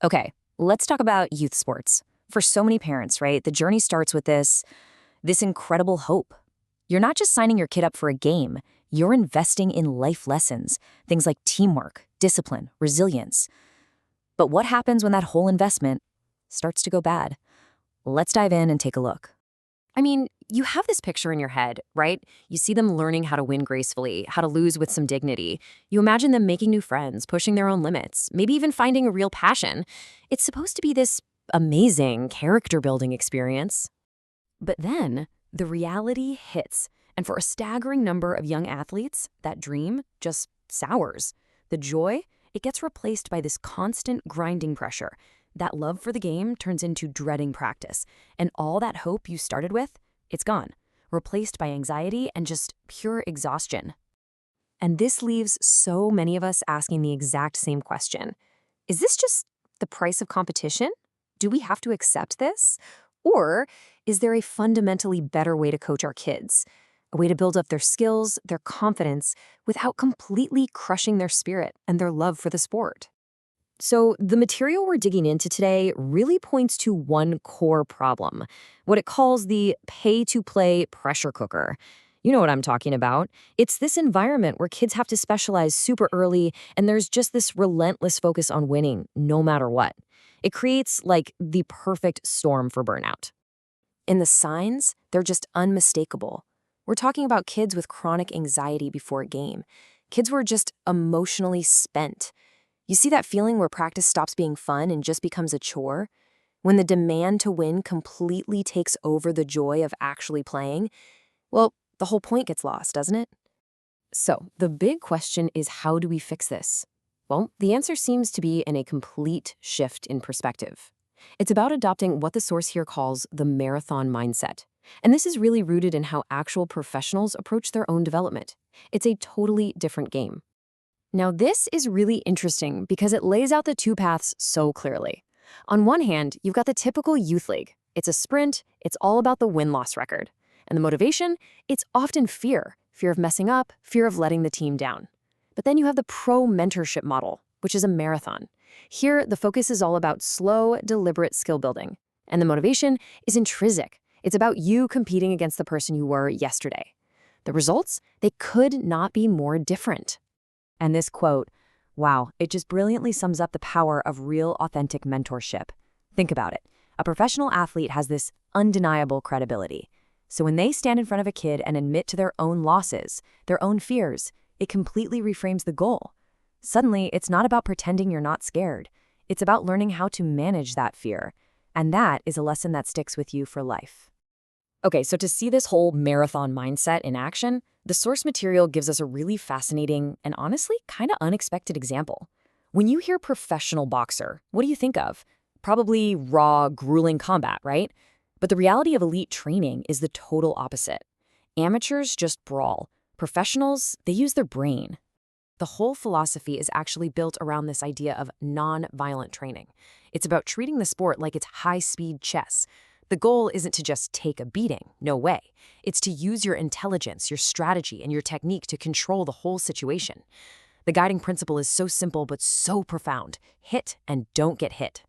Okay, let's talk about youth sports. For so many parents, right, the journey starts with this incredible hope. You're not just signing your kid up for a game, you're investing in life lessons, things like teamwork, discipline, resilience. But what happens when that whole investment starts to go bad? Let's dive in and take a look. I mean, you have this picture in your head, right? You see them learning how to win gracefully, how to lose with some dignity. You imagine them making new friends, pushing their own limits, maybe even finding a real passion. It's supposed to be this amazing character building experience. But then the reality hits, and for a staggering number of young athletes, that dream just sours. The joy, it gets replaced by this constant grinding pressure. That love for the game turns into dreading practice, and all that hope you started with, it's gone, replaced by anxiety and just pure exhaustion. And this leaves so many of us asking the exact same question. Is this just the price of competition? Do we have to accept this? Or is there a fundamentally better way to coach our kids? A way to build up their skills, their confidence, without completely crushing their spirit and their love for the sport? So, the material we're digging into today really points to one core problem, what it calls the pay-to-play pressure cooker. You know what I'm talking about. It's this environment where kids have to specialize super early, and there's just this relentless focus on winning, no matter what. It creates, like, the perfect storm for burnout. And the signs, they're just unmistakable. We're talking about kids with chronic anxiety before a game, kids who are just emotionally spent. You see that feeling where practice stops being fun and just becomes a chore? When the demand to win completely takes over the joy of actually playing? Well, the whole point gets lost, doesn't it? So, the big question is, how do we fix this? Well, the answer seems to be in a complete shift in perspective. It's about adopting what the source here calls the marathon mindset. And this is really rooted in how actual professionals approach their own development. It's a totally different game. Now, this is really interesting because it lays out the two paths so clearly. On one hand, you've got the typical youth league. It's a sprint, it's all about the win-loss record. And the motivation? It's often fear. Fear of messing up, fear of letting the team down. But then you have the pro mentorship model, which is a marathon. Here, the focus is all about slow, deliberate skill building. And the motivation is intrinsic. It's about you competing against the person you were yesterday. The results? They could not be more different. And this quote, wow, it just brilliantly sums up the power of real, authentic mentorship. Think about it. A professional athlete has this undeniable credibility. So when they stand in front of a kid and admit to their own losses, their own fears, it completely reframes the goal. Suddenly, it's not about pretending you're not scared. It's about learning how to manage that fear. And that is a lesson that sticks with you for life. Okay, so to see this whole marathon mindset in action, the source material gives us a really fascinating and honestly kind of unexpected example. When you hear professional boxer, what do you think of? Probably raw, grueling combat, right? But the reality of elite training is the total opposite. Amateurs just brawl. Professionals, they use their brain. The whole philosophy is actually built around this idea of non-violent training. It's about treating the sport like it's high-speed chess. The goal isn't to just take a beating, no way. It's to use your intelligence, your strategy, and your technique to control the whole situation. The guiding principle is so simple but so profound. Hit and don't get hit.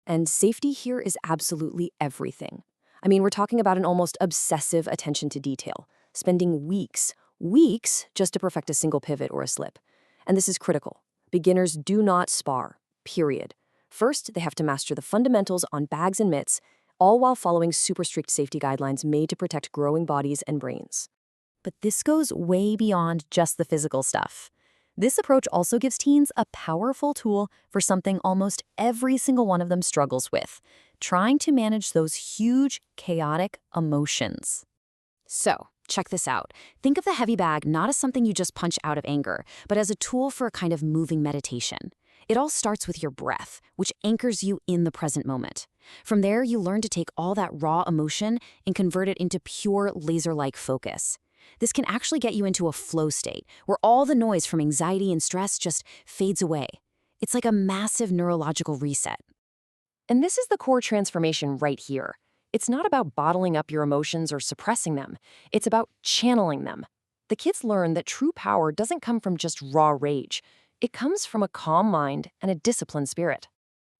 And safety here is absolutely everything. I mean, we're talking about an almost obsessive attention to detail, spending weeks just to perfect a single pivot or a slip. And this is critical. Beginners do not spar, period. First, they have to master the fundamentals on bags and mitts, all while following super strict safety guidelines made to protect growing bodies and brains. But this goes way beyond just the physical stuff. This approach also gives teens a powerful tool for something almost every single one of them struggles with, trying to manage those huge, chaotic emotions. So, check this out. Think of the heavy bag not as something you just punch out of anger, but as a tool for a kind of moving meditation. It all starts with your breath, which anchors you in the present moment. From there, you learn to take all that raw emotion and convert it into pure laser-like focus. This can actually get you into a flow state, where all the noise from anxiety and stress just fades away. It's like a massive neurological reset. And this is the core transformation right here. It's not about bottling up your emotions or suppressing them. It's about channeling them. The kids learn that true power doesn't come from just raw rage. It comes from a calm mind and a disciplined spirit.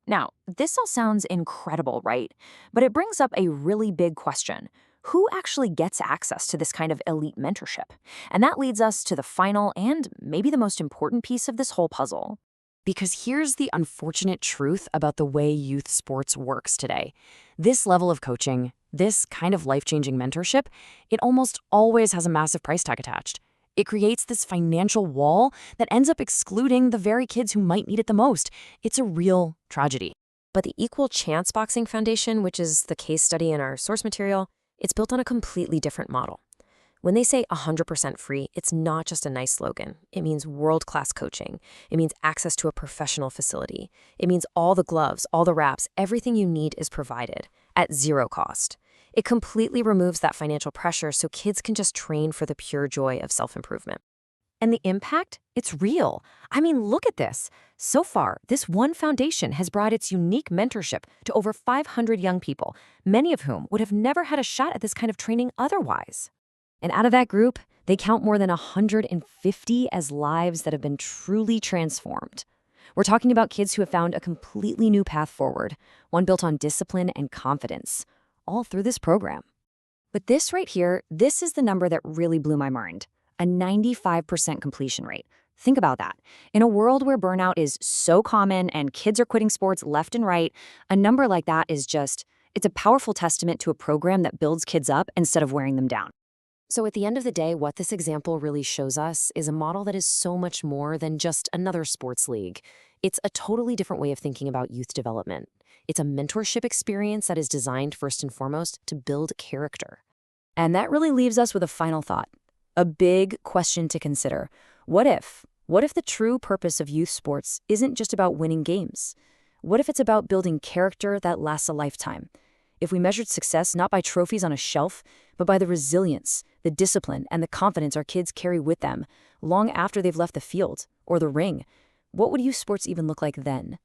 Now, this all sounds incredible, right? But it brings up a really big question. Who actually gets access to this kind of elite mentorship? And that leads us to the final and maybe the most important piece of this whole puzzle. Because here's the unfortunate truth about the way youth sports works today. This level of coaching, this kind of life-changing mentorship, it almost always has a massive price tag attached. It creates this financial wall that ends up excluding the very kids who might need it the most. It's a real tragedy. But the Equal Chance Boxing Foundation, which is the case study in our source material, it's built on a completely different model. When they say 100% free, it's not just a nice slogan. It means world-class coaching. It means access to a professional facility. It means all the gloves, all the wraps, everything you need is provided at zero cost. It completely removes that financial pressure so kids can just train for the pure joy of self-improvement. And the impact? It's real. I mean, look at this. So far, this one foundation has brought its unique mentorship to over 500 young people, many of whom would have never had a shot at this kind of training otherwise. And out of that group, they count more than 150 as lives that have been truly transformed. We're talking about kids who have found a completely new path forward, one built on discipline and confidence, all through this program. But this right here, this is the number that really blew my mind. A 95% completion rate. Think about that. In a world where burnout is so common and kids are quitting sports left and right, a number like that is it's a powerful testament to a program that builds kids up instead of wearing them down. So at the end of the day, what this example really shows us is a model that is so much more than just another sports league. It's a totally different way of thinking about youth development. It's a mentorship experience that is designed first and foremost to build character. And that really leaves us with a final thought, a big question to consider. What if the true purpose of youth sports isn't just about winning games? What if it's about building character that lasts a lifetime? If we measured success not by trophies on a shelf, but by the resilience, the discipline, and the confidence our kids carry with them long after they've left the field or the ring, what would youth sports even look like then?